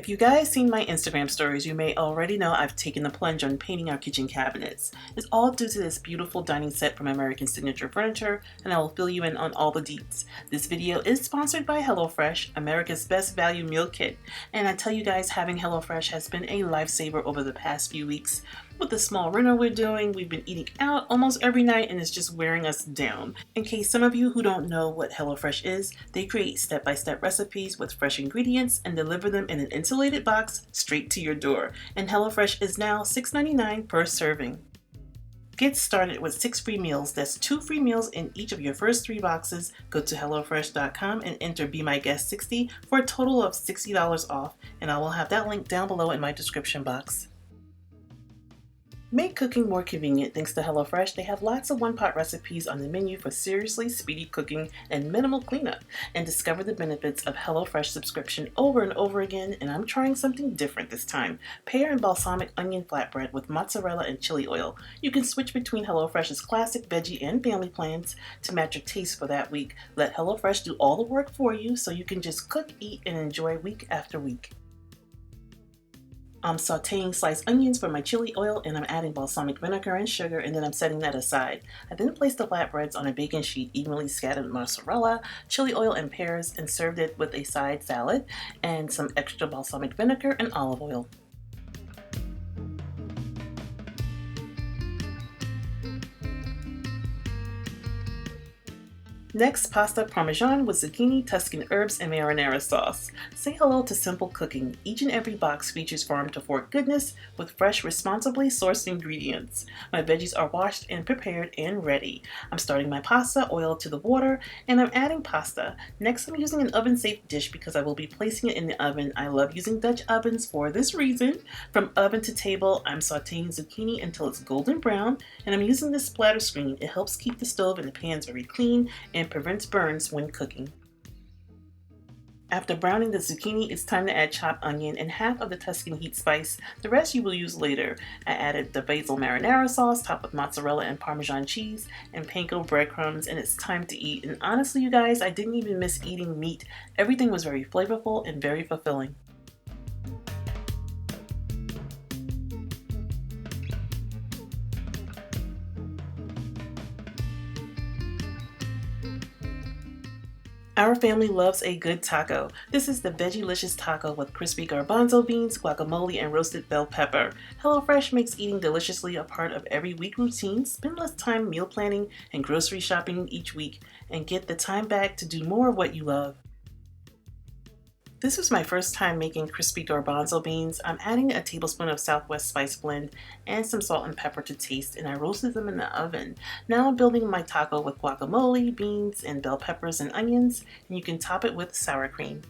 If you guys seen my Instagram stories, you may already know I've taken the plunge on painting our kitchen cabinets. It's all due to this beautiful dining set from American Signature Furniture, and I will fill you in on all the deets. This video is sponsored by HelloFresh, America's best value meal kit. And I tell you guys, having HelloFresh has been a lifesaver over the past few weeks. With the small reno we're doing, we've been eating out almost every night and it's just wearing us down. In case some of you who don't know what HelloFresh is, they create step-by-step recipes with fresh ingredients and deliver them in an insulated box straight to your door. And HelloFresh is now $6.99 per serving. Get started with 6 free meals. That's 2 free meals in each of your first 3 boxes. Go to HelloFresh.com and enter Be My Guest 60 for a total of $60 off. And I will have that link down below in my description box. Make cooking more convenient thanks to HelloFresh. They have lots of one-pot recipes on the menu for seriously speedy cooking and minimal cleanup. And discover the benefits of HelloFresh subscription over and over again. And I'm trying something different this time. Pear and balsamic onion flatbread with mozzarella and chili oil. You can switch between HelloFresh's classic veggie and family plans to match your taste for that week. Let HelloFresh do all the work for you so you can just cook, eat, and enjoy week after week. I'm sauteing sliced onions for my chili oil, and I'm adding balsamic vinegar and sugar, and then I'm setting that aside. I then placed the flatbreads on a baking sheet, evenly scattered mozzarella, chili oil, and pears, and served it with a side salad and some extra balsamic vinegar and olive oil. Next, pasta Parmesan with zucchini, Tuscan herbs, and marinara sauce. Say hello to simple cooking. Each and every box features farm-to-fork goodness with fresh, responsibly sourced ingredients. My veggies are washed and prepared and ready. I'm starting my pasta, oil to the water, and I'm adding pasta. Next, I'm using an oven-safe dish because I will be placing it in the oven. I love using Dutch ovens for this reason. From oven to table, I'm sauteing zucchini until it's golden brown, and I'm using this splatter screen. It helps keep the stove and the pans very clean and prevents burns when cooking. After browning the zucchini, it's time to add chopped onion and half of the Tuscan heat spice. The rest you will use later. I added the basil marinara sauce topped with mozzarella and Parmesan cheese and panko breadcrumbs, and it's time to eat. And honestly, you guys, I didn't even miss eating meat. Everything was very flavorful and very fulfilling. Our family loves a good taco. This is the Veggielicious Taco with crispy garbanzo beans, guacamole, and roasted bell pepper. HelloFresh makes eating deliciously a part of every week routine. Spend less time meal planning and grocery shopping each week, and get the time back to do more of what you love. This was my first time making crispy garbanzo beans. I'm adding a tablespoon of Southwest spice blend and some salt and pepper to taste, and I roasted them in the oven. Now I'm building my taco with guacamole, beans, and bell peppers and onions, and you can top it with sour cream.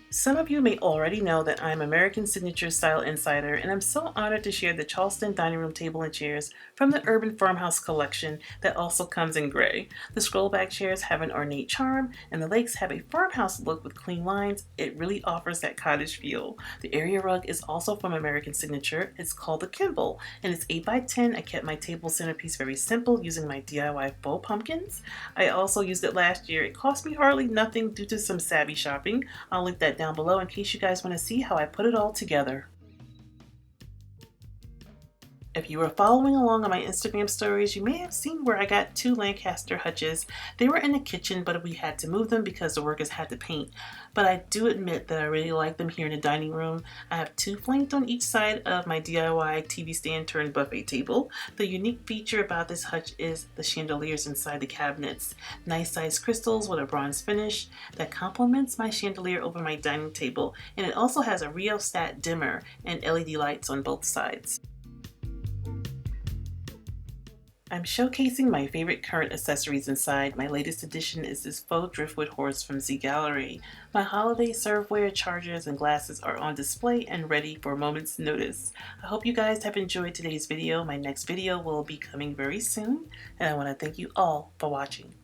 Some of you may already know that I'm American Signature Style Insider, and I'm so honored to share the Charleston dining room table and chairs from the Urban Farmhouse collection that also comes in gray. The scrollback chairs have an ornate charm, and the legs have a farmhouse look with clean lines. It really offers that cottage feel. The area rug is also from American Signature. It's called the Kimball, and it's 8 by 10. I kept my table centerpiece very simple using my DIY faux pumpkins. I also used it last year. It cost me hardly nothing due to some savvy shopping. I'll link that down below in case you guys want to see how I put it all together. If you were following along on my Instagram stories, you may have seen where I got 2 Lancaster Hutches. They were in the kitchen, but we had to move them because the workers had to paint. But I do admit that I really like them here in the dining room. I have 2 flanked on each side of my DIY TV stand turned buffet table. The unique feature about this Hutch is the chandeliers inside the cabinets. Nice sized crystals with a bronze finish that complements my chandelier over my dining table. And it also has a rheostat dimmer and LED lights on both sides. I'm showcasing my favorite current accessories inside. My latest addition is this faux Driftwood horse from Zgallerie. My holiday serveware, chargers, and glasses are on display and ready for a moment's notice. I hope you guys have enjoyed today's video. My next video will be coming very soon, and I want to thank you all for watching.